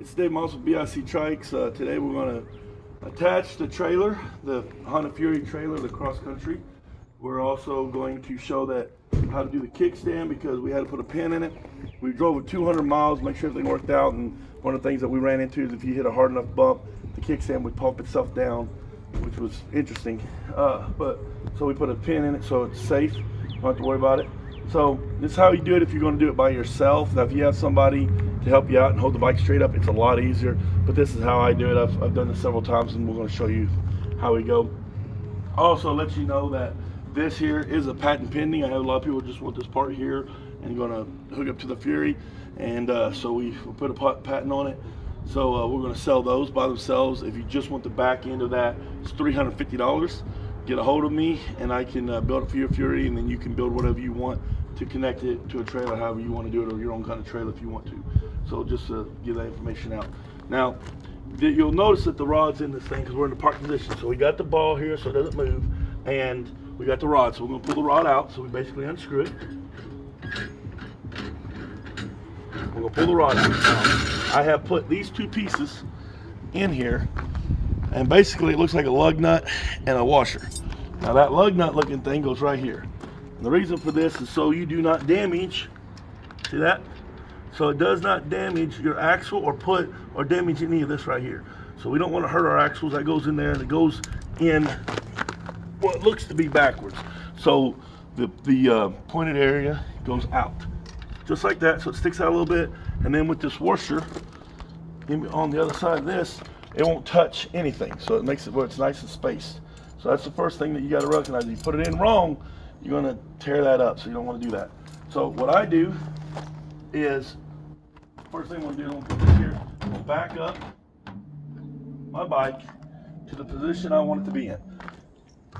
It's Dave Moss with BIC Trikes. Today we're going to attach the trailer, the Honda Fury trailer, the cross country. We're also going to show that how to do the kickstand because we had to put a pin in it. We drove it 200 miles, make sure everything worked out, and one of the things that we ran into is if you hit a hard enough bump, the kickstand would pump itself down, which was interesting. So we put a pin in it so it's safe. You don't have to worry about it. So this is how you do it if you're going to do it by yourself. Now if you have somebody to help you out and hold the bike straight up, it's a lot easier, but this is how I do it. I've done this several times and we're going to show you how we go. Also let you know that this here is a patent pending. I have a lot of people just want this part here and going to hook up to the Fury, and so we put a patent on it. So we're going to sell those by themselves. If you just want the back end of that, it's $350. Get a hold of me and I can build it for your Fury, and then you can build whatever you want to connect it to a trailer, however you want to do it, or your own kind of trailer if you want to. So just give that information out. Now you'll notice that the rod's in this thing because we're in the park position. So we got the ball here so it doesn't move, and we got the rod. So we're going to pull the rod out. So we basically unscrew it. We're going to pull the rod out. Now, I have put these two pieces in here, and basically it looks like a lug nut and a washer. Now that lug nut looking thing goes right here. And the reason for this is so you do not damage, see that? So it does not damage your axle or damage any of this right here. So we don't want to hurt our axles. That goes in there and it goes in what looks to be backwards. So the pointed area goes out. Just like that, so it sticks out a little bit. And then with this washer on the other side of this, it won't touch anything. So it makes it where it's nice and spaced. So that's the first thing that you got to recognize. If you put it in wrong, you're going to tear that up. So you don't want to do that. So what I do is, first thing I'm going to do, I'm going to put this here. I'm going to back up my bike to the position I want it to be in.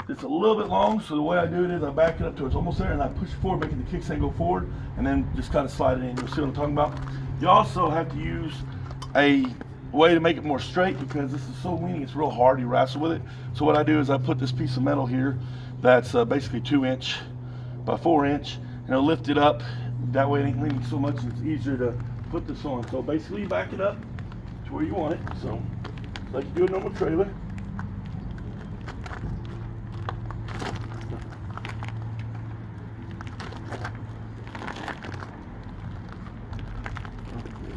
It's a little bit long, so the way I do it is I back it up to it's almost there, and I push it forward, making the kickstand go forward, and then just kind of slide it in. You'll see what I'm talking about. You also have to use a way to make it more straight because this is so leaning, it's real hard. You wrestle with it. So what I do is I put this piece of metal here that's basically 2 inch by 4 inch, and I'll lift it up. That way it ain't leaning so much, and it's easier to put this on. So basically you back it up to where you want it. So like you do a normal trailer.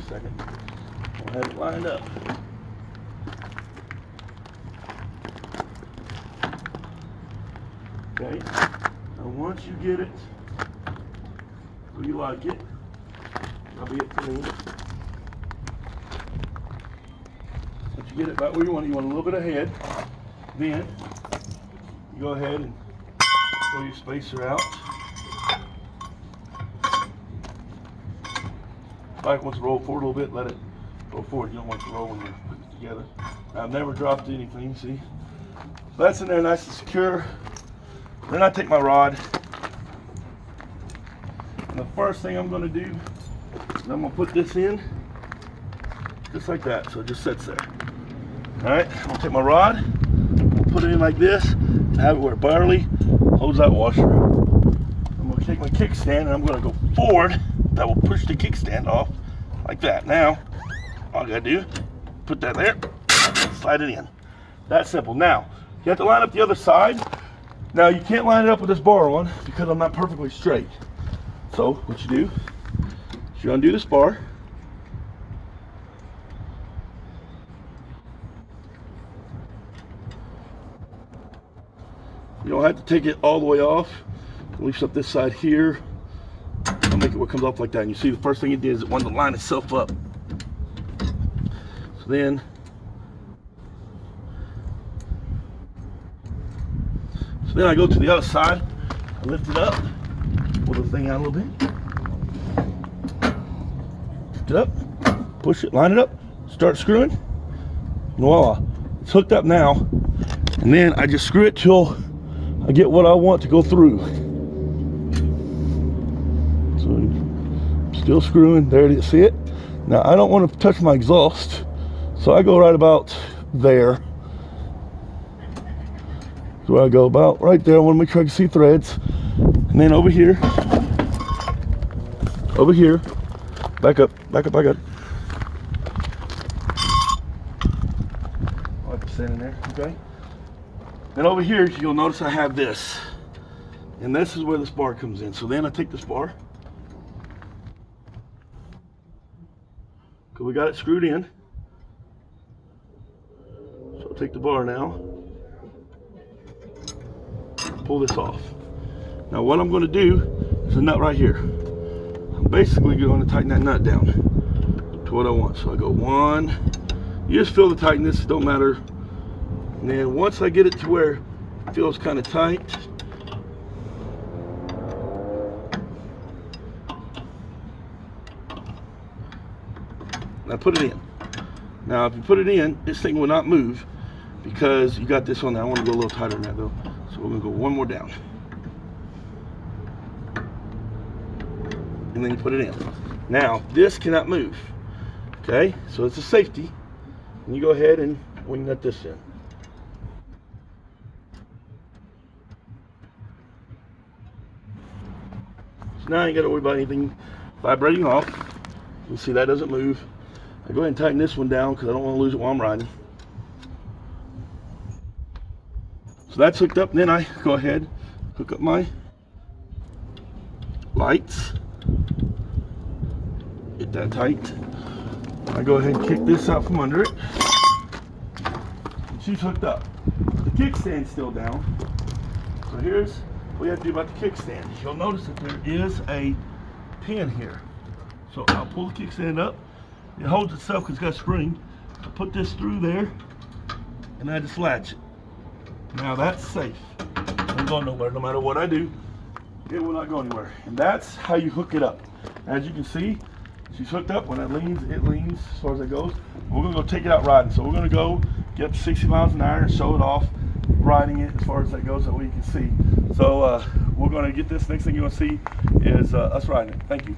Second. I'll have it lined up. Okay. Now once you get it where you like it, that'll be it for me. Once you get it about where you want a little bit ahead, then you go ahead and pull your spacer out. Bike wants to roll forward a little bit, let it go forward. You don't want it to roll when you're putting it together. I've never dropped anything, see? So that's in there nice and secure. Then I take my rod, and the first thing I'm going to do is I'm going to put this in just like that, so it just sits there. Alright, I'm going to take my rod, put it in like this, and have it where it barely holds that washer. I'm going to take my kickstand and I'm going to go forward. That will push the kickstand off like that. Now, all I gotta do, put that there, and slide it in. That simple. Now, you have to line up the other side. Now, you can't line it up with this bar on because I'm not perfectly straight. So, what you do is you undo this bar. You don't have to take it all the way off. It leaves up this side here. I'll make it where it comes off like that. And you see the first thing it did is it wanted to line itself up. So then I go to the other side, I lift it up, pull the thing out a little bit, lift it up, push it, line it up, start screwing, and voila, it's hooked up now. And then I just screw it till I get what I want to go through. Still screwing, there it is, see it? Now I don't want to touch my exhaust, so I go right about there. So I go about right there. I want to make sure I can see threads. And then over here, back up. that in there, okay? Then over here, you'll notice I have this. And this is where this bar comes in. So then I take this bar, because we got it screwed in. So I'll take the bar now, pull this off. Now what I'm going to do is a nut right here. I'm basically going to tighten that nut down to what I want. So I go one, you just feel the tightness, it don't matter. And then once I get it to where it feels kind of tight, I put it in. Now if you put it in, this thing will not move because you got this on there. I want to go a little tighter than that though. So we're going to go one more down. And then you put it in. Now this cannot move. Okay, so it's a safety. And you go ahead and we nut this in. So now you got to worry about anything vibrating off. You see that doesn't move. I go ahead and tighten this one down because I don't want to lose it while I'm riding. So that's hooked up, and then I go ahead, hook up my lights. Get that tight. I go ahead and kick this out from under it. And she's hooked up. The kickstand's still down. So here's what you have to do about the kickstand. You'll notice that there is a pin here. So I'll pull the kickstand up. It holds itself because it's got a spring. I put this through there and I just latch it. Now that's safe. It won't go nowhere. No matter what I do, it will not go anywhere. And that's how you hook it up. As you can see, she's hooked up. When it leans as far as it goes. We're going to go take it out riding. So we're going to go get up to 60 miles an hour and show it off, riding it as far as that goes, that way you can see. So we're going to get this. Next thing you're going to see is us riding it. Thank you.